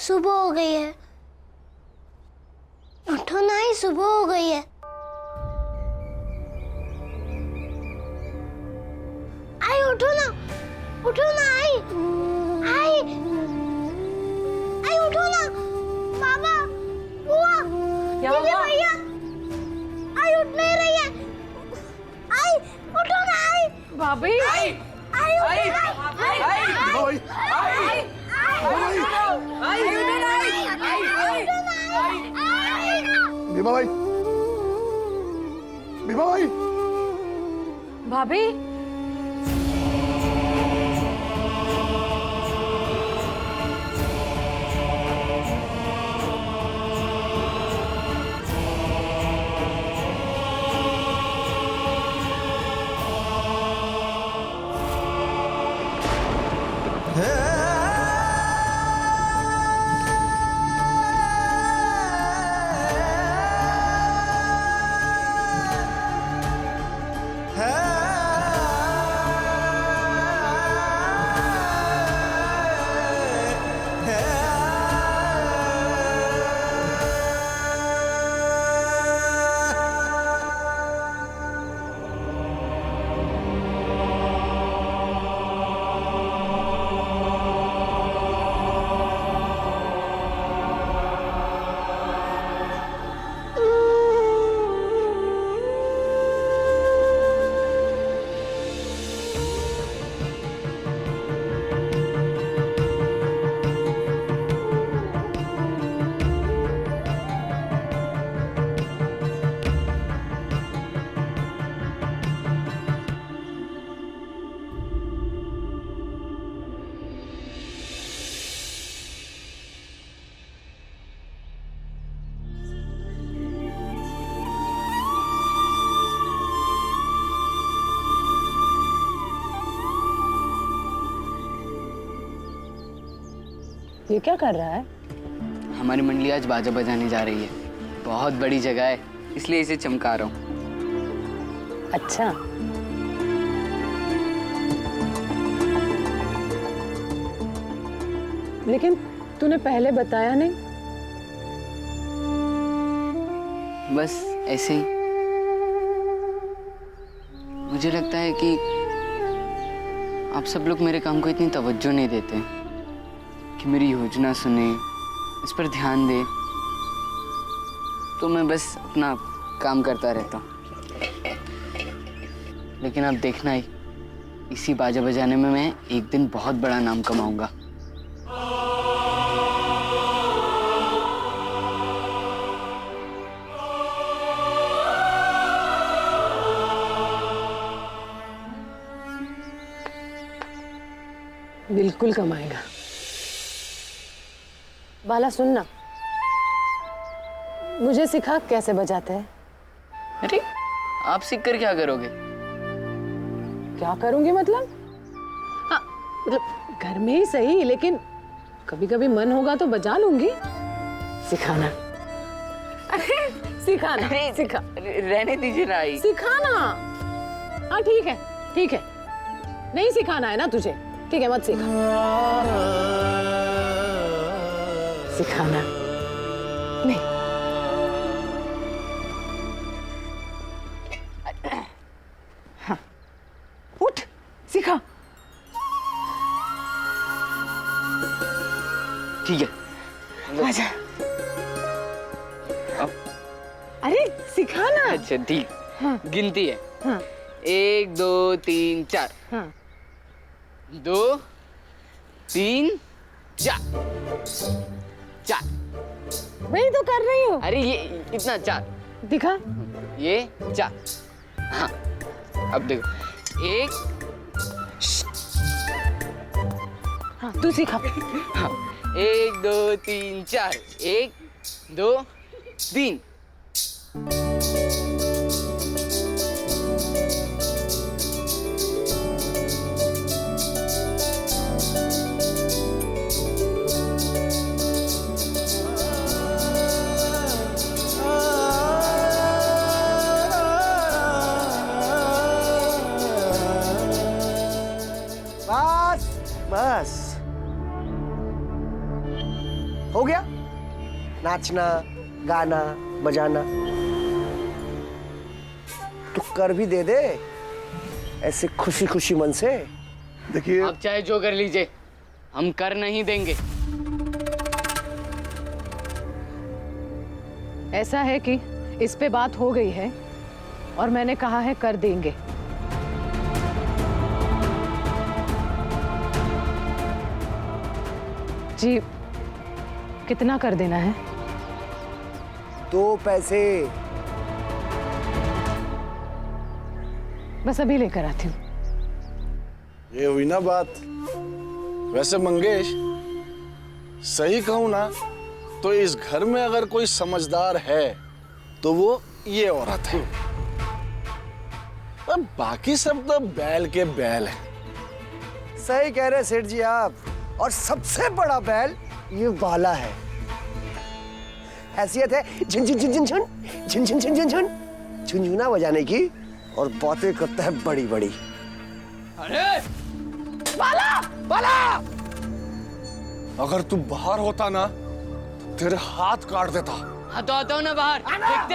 सुबह हो गई है। उठो ना, ही सुबह हो गई है। आई उठो ना, उठो ना आई, आई आई उठो ना। मामा, बुआ, दीदी, भैया, आई उठ नहीं रही है। आई उठो ना आई। भाभी, आई आई आई आई आई भीमा भाई, भीमा भाई, भाभी, ये क्या कर रहा है? हमारी मंडली आज बाजा बजाने जा रही है। बहुत बड़ी जगह है, इसलिए इसे चमका रहा हूँ। अच्छा, लेकिन तूने पहले बताया नहीं। बस ऐसे ही। मुझे लगता है कि आप सब लोग मेरे काम को इतनी तवज्जो नहीं देते कि मेरी योजना सुने, इस पर ध्यान दे, तो मैं बस अपना काम करता रहता हूँ। लेकिन अब देखना ही, इसी बाजा बजाने में मैं एक दिन बहुत बड़ा नाम कमाऊंगा। बिल्कुल कमाएगा। बाला सुनना, मुझे सिखा कैसे बजाते हैं। अरे आप सीख कर क्या करोगे? क्या करूंगी मतलब? हाँ, मतलब घर में ही सही, लेकिन कभी कभी मन होगा तो बजा लूंगी। सिखाना। सिखाना। सिखा। रहने दीजिए ना आई। सिखाना। हाँ ठीक है, ठीक है। नहीं सिखाना है ना तुझे, ठीक है, मत सिखा। सिखाना नहीं। हाँ, उठ, सिखा। ठीक है, आजा। अब अरे सिखाना। अच्छा ठीक। हाँ। गिनती है। हाँ 1 2 3 4। हाँ 2 3 4 4। वही तो कर रही हूँ। अरे ये इतना 4, दिखा। ये 4। हाँ अब देखो 1। हाँ तू सिखा। हाँ 1 2 3 4। 1 2 3। बस बस हो नाचना, गाना, बजाना। तू कर भी दे दे ऐसे खुशी खुशी मन से। देखिए आप चाहे जो कर लीजिए, हम कर नहीं देंगे। ऐसा है कि इस पे बात हो गई है और मैंने कहा है कर देंगे। जी, कितना कर देना है? 2 पैसे। बस अभी लेकर आती हूँ। ये हुई ना बात। वैसे मंगेश, सही कहूं ना तो इस घर में अगर कोई समझदार है तो वो ये औरत है। और बाकी सब तो बैल के बैल है। सही कह रहे सेठ जी आप। और सबसे बड़ा बैल ये वाला है। हैसियत है झुन झुन झुन झुन झुन झुन झुन झुन झुन झुन झुनझुना बजाने की, और बातें करता है बड़ी बड़ी। अरे बाला! अगर तू बाहर होता ना तो तेरे हाथ काट देता। हाँ तो आता हूँ ना बाहर, देखते।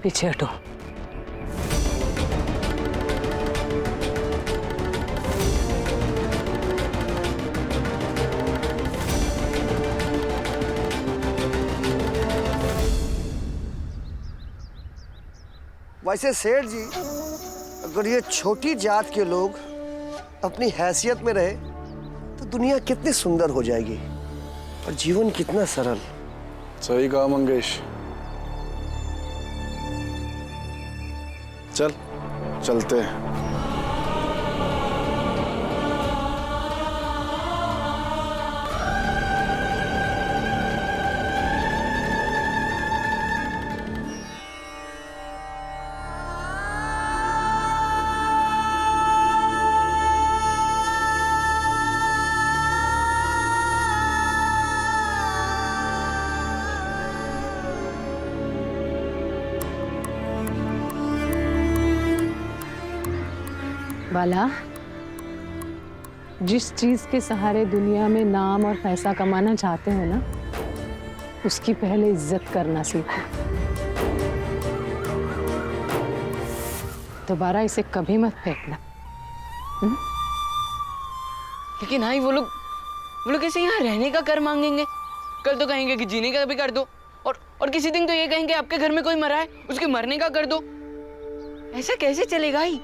पीछे हटो। वैसे सेठ जी, अगर ये छोटी जात के लोग अपनी हैसियत में रहे तो दुनिया कितनी सुंदर हो जाएगी और जीवन कितना सरल। सही कहा मंगेश। चल चलते हैं। बाला, जिस चीज के सहारे दुनिया में नाम और पैसा कमाना चाहते हो ना, उसकी पहले इज्जत करना सीखो। दोबारा इसे कभी मत फेंकना। लेकिन हाँ, वो लोग ऐसे यहाँ रहने का कर मांगेंगे। कल तो कहेंगे कि जीने का भी कर दो, और किसी दिन तो ये कहेंगे आपके घर में कोई मरा है, उसके मरने का कर दो। ऐसा कैसे चलेगा ही?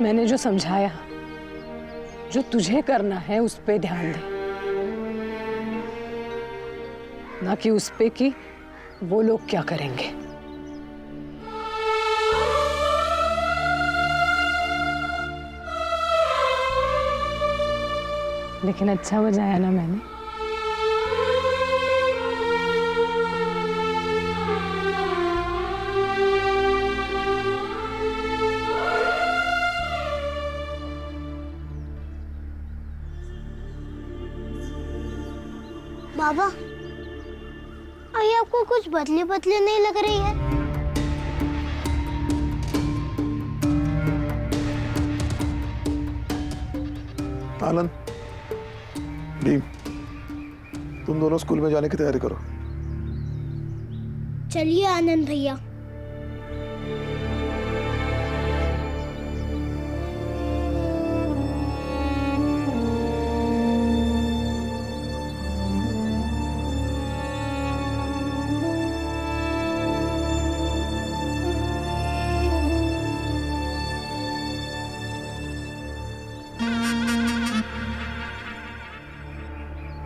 मैंने जो समझाया, जो तुझे करना है उस पे ध्यान दे, ना कि उस पे कि वो लोग क्या करेंगे। लेकिन अच्छा बजाया ना मैंने? बाबा, आई आपको कुछ बदले बदले नहीं लग रही है? आनंद, भीम, तुम दोनों स्कूल में जाने की तैयारी करो। चलिए आनंद भैया।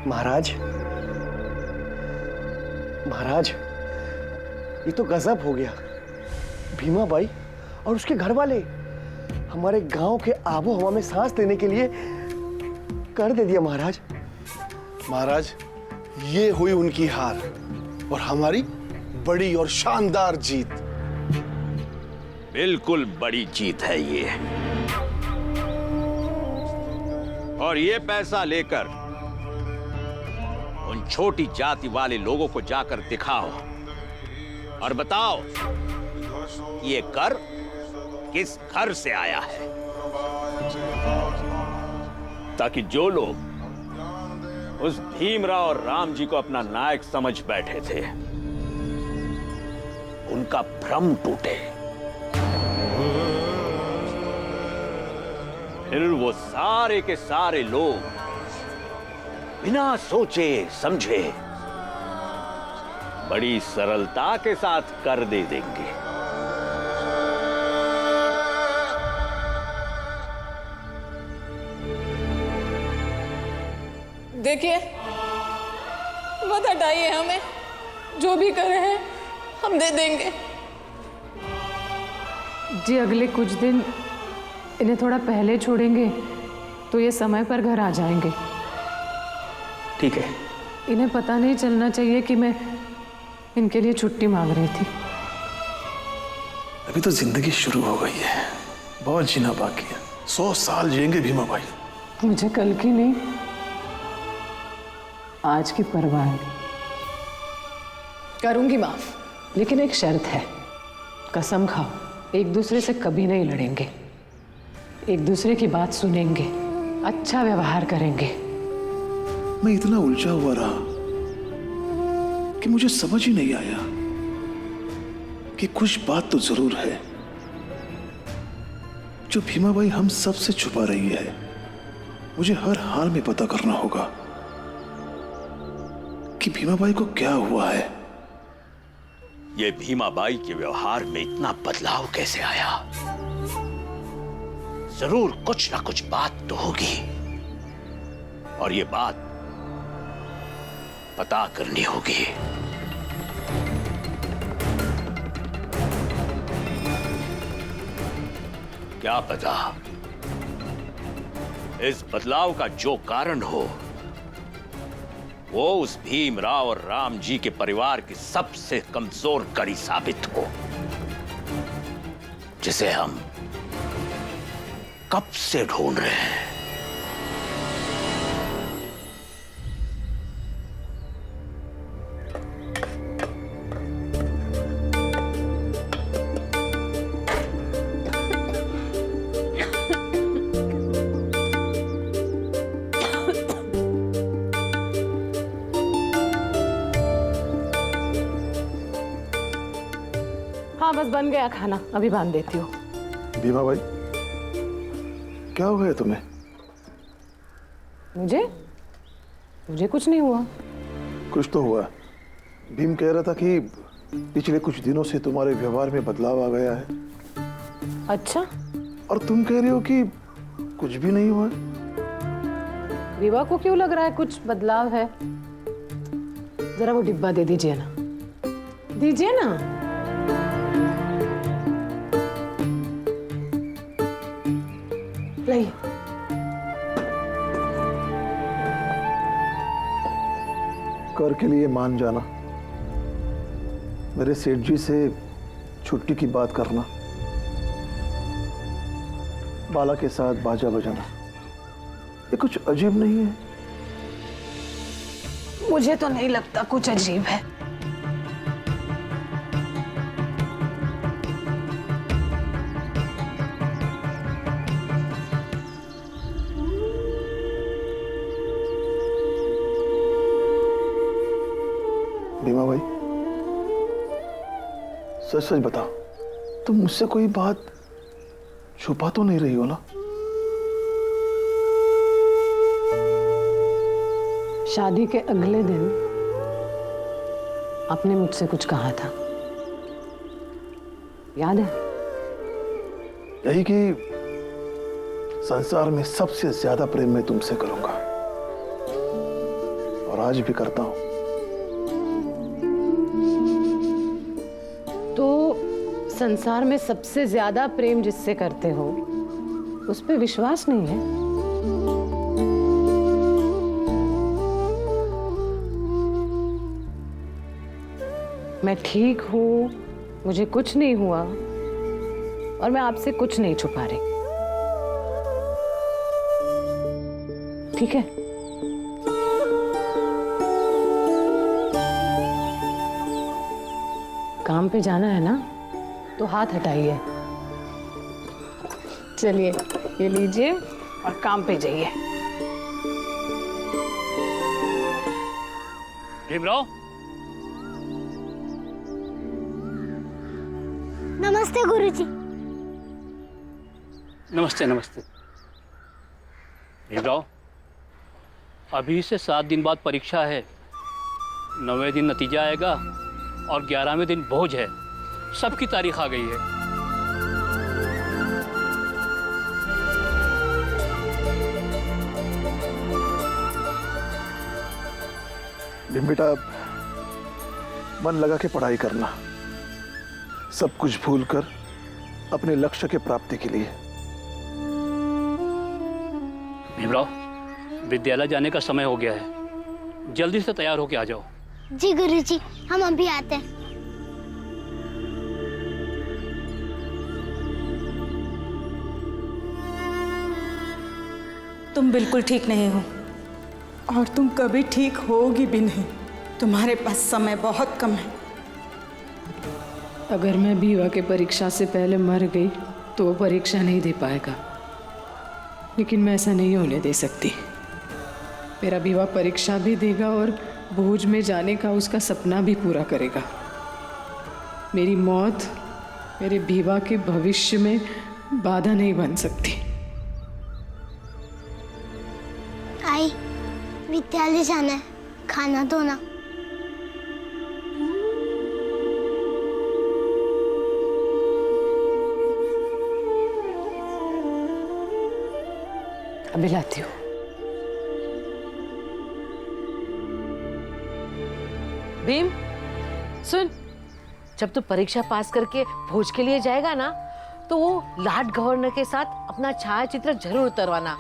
महाराज, महाराज, ये तो गजब हो गया। भीमा बाई और उसके घर वाले हमारे गांव के आबो हवा में सांस लेने के लिए कर दे दिया। महाराज, महाराज, ये हुई उनकी हार और हमारी बड़ी और शानदार जीत। बिल्कुल बड़ी जीत है ये। और ये पैसा लेकर उन छोटी जाति वाले लोगों को जाकर दिखाओ और बताओ ये कर किस घर से आया है, ताकि जो लोग उस भीमराव और राम जी को अपना नायक समझ बैठे थे उनका भ्रम टूटे, फिर वो सारे के सारे लोग बिना सोचे समझे बड़ी सरलता के साथ कर दे देंगे। देखिए, मत हटाइए हमें, जो भी करे हैं हम दे देंगे। जी अगले कुछ दिन इन्हें थोड़ा पहले छोड़ेंगे तो ये समय पर घर आ जाएंगे। ठीक है। इन्हें पता नहीं चलना चाहिए कि मैं इनके लिए छुट्टी मांग रही थी। अभी तो जिंदगी शुरू हो गई है, बहुत जीना बाकी है। 100 साल जिएंगे भीमा भाई। मुझे कल की नहीं, आज की परवाह है। करूंगी माफ, लेकिन एक शर्त है। कसम खाओ, एक दूसरे से कभी नहीं लड़ेंगे, एक दूसरे की बात सुनेंगे, अच्छा व्यवहार करेंगे। मैं इतना उलझा हुआ रहा कि मुझे समझ ही नहीं आया कि कुछ बात तो जरूर है जो भीमा बाई हम सब से छुपा रही है। मुझे हर हाल में पता करना होगा कि भीमा बाई को क्या हुआ है। ये भीमा बाई के व्यवहार में इतना बदलाव कैसे आया? जरूर कुछ ना कुछ बात तो होगी, और ये बात पता करनी होगी। क्या पता इस बदलाव का जो कारण हो वो उस भीमराव और राम जी के परिवार की सबसे कमजोर कड़ी साबित हो, जिसे हम कब से ढूंढ रहे हैं। हाँ बस बन गया खाना, अभी बांध देती हूँ। भीमा भाई, क्या हो गया तुम्हें? मुझे कुछ नहीं हुआ। कुछ तो हुआ। भीम कह रहा था कि पिछले कुछ दिनों से तुम्हारे व्यवहार में बदलाव आ गया है। अच्छा, और तुम कह रहे हो कि कुछ भी नहीं हुआ। विवाह को क्यों लग रहा है कुछ बदलाव है? जरा वो डिब्बा दे दीजिए ना, दीजिए ना। लाइए। कर के लिए मान जाना, मेरे सेठ जी से छुट्टी की बात करना, बाला के साथ बाजा बजाना, ये कुछ अजीब नहीं है? मुझे तो नहीं लगता कुछ अजीब है। भीमा भाई, सच सच बताओ, तुम मुझसे कोई बात छुपा तो नहीं रही हो ना? शादी के अगले दिन आपने मुझसे कुछ कहा था, याद है? यही कि संसार में सबसे ज्यादा प्रेम मैं तुमसे करूंगा, और आज भी करता हूं। तो संसार में सबसे ज्यादा प्रेम जिससे करते हो उस पे विश्वास नहीं है? मैं ठीक हूं, मुझे कुछ नहीं हुआ, और मैं आपसे कुछ नहीं छुपा रही, ठीक है? काम पे जाना है ना तो हाथ हटाइए। चलिए ये लीजिए और काम पे जाइए। भीमराव, नमस्ते गुरुजी। नमस्ते नमस्ते। भीमराव, अभी से 7 दिन बाद परीक्षा है। 9वें दिन नतीजा आएगा और 11वें दिन भोज है। सबकी तारीख आ गई है। भीम बेटा, मन लगा के पढ़ाई करना, सब कुछ भूलकर अपने लक्ष्य के प्राप्ति के लिए। भीमराव, विद्यालय जाने का समय हो गया है। जल्दी से तैयार होके आ जाओ। जी गुरुजी, हम अभी आते हैं। तुम बिल्कुल ठीक नहीं हो और तुम कभी ठीक होगी भी नहीं। तुम्हारे पास समय बहुत कम है। अगर मैं बीवा के परीक्षा से पहले मर गई तो वो परीक्षा नहीं दे पाएगा, लेकिन मैं ऐसा नहीं होने दे सकती। मेरा बीवा परीक्षा भी देगा और भोज में जाने का उसका सपना भी पूरा करेगा। मेरी मौत मेरे बीवा के भविष्य में बाधा नहीं बन सकती। आई, विद्यालय जाना है, खाना दो ना। अभी लाती हूँ। भीम सुन, जब तू परीक्षा पास करके भोज के लिए जाएगा ना तो वो लॉर्ड गवर्नर के साथ अपना छायाचित्र जरूर उतरवाना।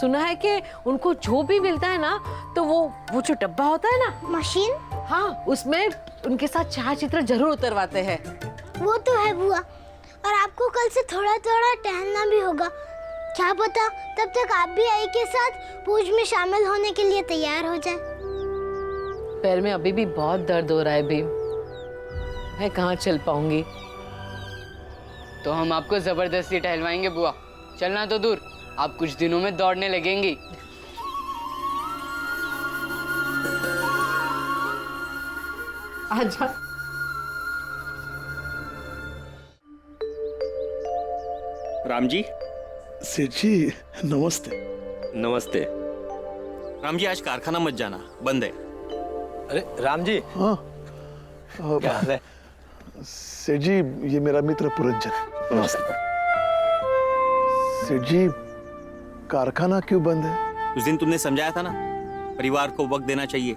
सुना है कि उनको जो भी मिलता है ना तो वो जो डब्बा होता है ना, मशीन, हाँ, उसमें उनके साथ छायाचित्र जरूर उतरवाते हैं। वो तो है बुआ। और आपको कल से थोड़ा थोड़ा टहलना भी होगा। क्या पता तब तक आप भी आई के साथ भोज में शामिल होने के लिए तैयार हो जाए। पैर में अभी भी बहुत दर्द हो रहा है भीम, मैं कहाँ चल पाऊंगी। तो हम आपको जबरदस्ती टहलवाएंगे बुआ। चलना तो दूर, आप कुछ दिनों में दौड़ने लगेंगी। आजा। राम जी। सेठ जी नमस्ते। नमस्ते। राम जी, आज कारखाना मत जाना, बंद है। अरे राम जी। हाँ क्या हाल है? सेठ जी, ये मेरा मित्र पुरंजन। नमस्ते। सेठ जी, कारखाना क्यों बंद है? उस दिन तुमने समझाया था ना, परिवार को वक्त देना चाहिए।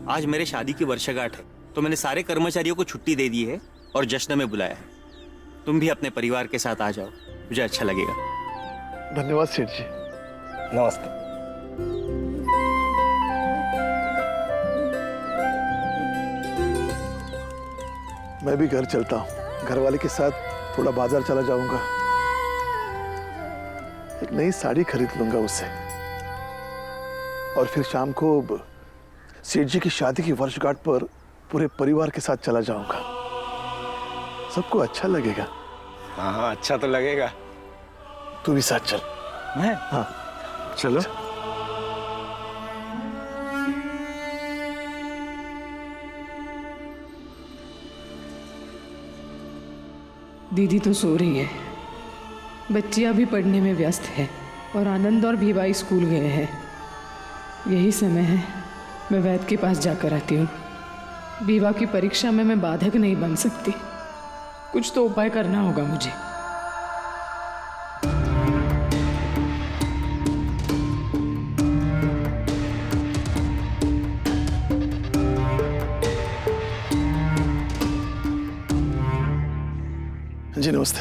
आज मेरे शादी की वर्षगांठ है तो मैंने सारे कर्मचारियों को छुट्टी दे दी है और जश्न में बुलाया है। तुम भी अपने परिवार के साथ आ जाओ, मुझे अच्छा लगेगा। धन्यवाद सेठ जी। नमस्ते। मैं भी घर चलता हूँ, घर वाले के साथ थोड़ा बाजार चला जाऊंगा, एक नई साड़ी खरीद लूंगा उससे, और फिर शाम को सेठ जी की शादी की वर्षगांठ पर पूरे परिवार के साथ चला जाऊंगा। सबको अच्छा लगेगा। हाँ हाँ, अच्छा तो लगेगा। तू भी साथ चल। मैं? हाँ चलो। दीदी तो सो रही है, बच्चियां भी पढ़ने में व्यस्त है और आनंद और भीवाई स्कूल गए हैं। यही समय है मैं वैद्य के पास जाकर आती हूँ। विवा की परीक्षा में मैं बाधक नहीं बन सकती, कुछ तो उपाय करना होगा मुझे। जी नमस्ते।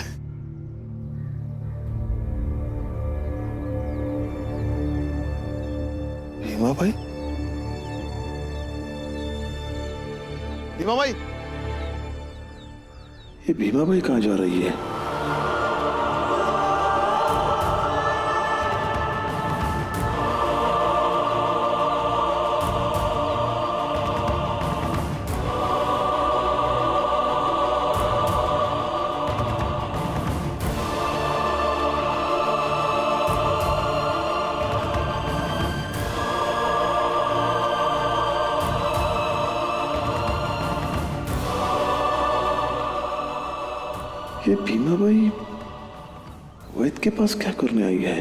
भीमा भाई, भीमा भाई, ये भीमा भाई कहाँ जा रही है? ये भीमा बाई वैद के पास क्या करने आई है?